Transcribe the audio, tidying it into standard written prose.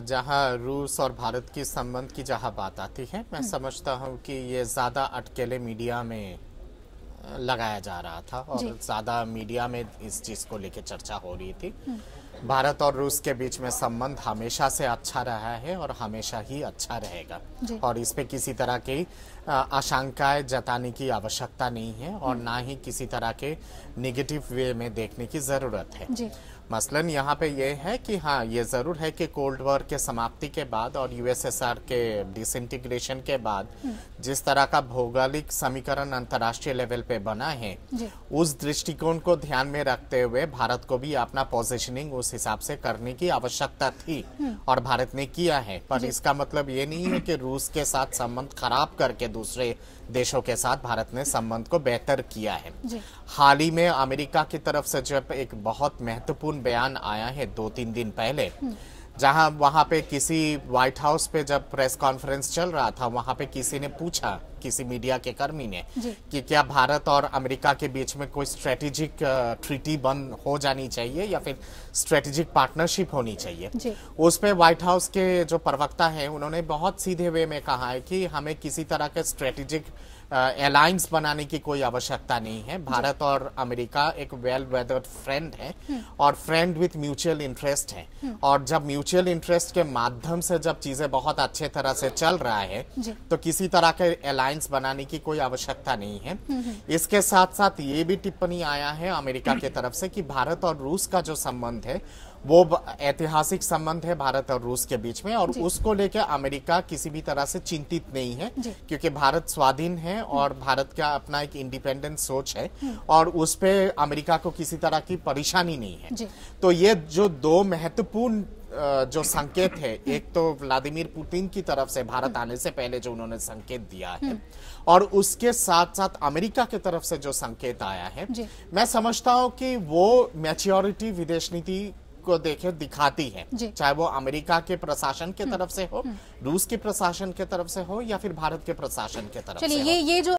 जहां रूस और भारत की संबंध की जहां बात आती है, मैं समझता हूं कि ये ज़्यादा अटकेले मीडिया में लगाया जा रहा था और ज़्यादा मीडिया में इस चीज़ को लेकर चर्चा हो रही थी। भारत और रूस के बीच में संबंध हमेशा से अच्छा रहा है और हमेशा ही अच्छा रहेगा और इस पे किसी तरह की आशंकाएं जताने की आवश्यकता नहीं है और ना ही किसी तरह के नेगेटिव वे में देखने की ज़रूरत है। मसलन यहाँ पे ये है कि हाँ, ये ज़रूर है कि कोल्ड वॉर के समाप्ति के बाद और यूएसएसआर के डिसइंटीग्रेशन के बाद जिस तरह का भौगोलिक समीकरण अंतर्राष्ट्रीय लेवल पे बना है, उस दृष्टिकोण को ध्यान में रखते हुए भारत को भी अपना पोजीशनिंग उस हिसाब से करने की आवश्यकता थी और भारत ने किया है। पर इसका मतलब ये नहीं है कि रूस के साथ संबंध खराब करके दूसरे देशों के साथ भारत ने संबंध को बेहतर किया है। हाल ही में अमेरिका की तरफ से जब एक बहुत महत्वपूर्ण बयान आया है 2-3 दिन पहले, जहां वहां पे किसी व्हाइट हाउस पे जब प्रेस कॉन्फ्रेंस चल रहा था, वहां पे किसी ने पूछा, किसी मीडिया के कर्मी ने, कि क्या भारत और अमेरिका के बीच में कोई स्ट्रेटेजिक ट्रीटी बंद हो जानी चाहिए या फिर स्ट्रेटेजिक पार्टनरशिप होनी चाहिए। उस पे व्हाइट हाउस के जो प्रवक्ता हैं उन्होंने बहुत सीधे वे में कहा है कि हमें किसी तरह के स्ट्रेटेजिक अलायंस बनाने की कोई आवश्यकता नहीं है। भारत और अमेरिका एक वेल वेदर्ड फ्रेंड है और फ्रेंड विथ म्यूचुअल इंटरेस्ट है और जब म्यूचुअल इंटरेस्ट के माध्यम से जब चीजें बहुत अच्छे तरह से चल रहा है तो किसी तरह के अलायंस बनाने की कोई आवश्यकता नहीं है। इसके साथ साथ ये भी टिप्पणी आया है अमेरिका की तरफ से कि भारत और रूस का जो संबंध है वो ऐतिहासिक संबंध है भारत और रूस के बीच में और उसको लेकर अमेरिका किसी भी तरह से चिंतित नहीं है, क्योंकि भारत स्वाधीन है और भारत का अपना एक इंडिपेंडेंट सोच है और उस पे अमेरिका को किसी तरह की परेशानी नहीं है। तो ये जो दो महत्वपूर्ण जो संकेत है, एक तो व्लादिमीर पुतिन की तरफ से भारत आने से पहले जो उन्होंने संकेत दिया है और उसके साथ साथ अमेरिका की तरफ से जो संकेत आया है, मैं समझता हूं कि वो मैच्योरिटी विदेश नीति को देखे दिखाती है, चाहे वो अमेरिका के प्रशासन के तरफ से हो, रूस के प्रशासन के तरफ से हो या फिर भारत के प्रशासन के तरफ से हो। ये जो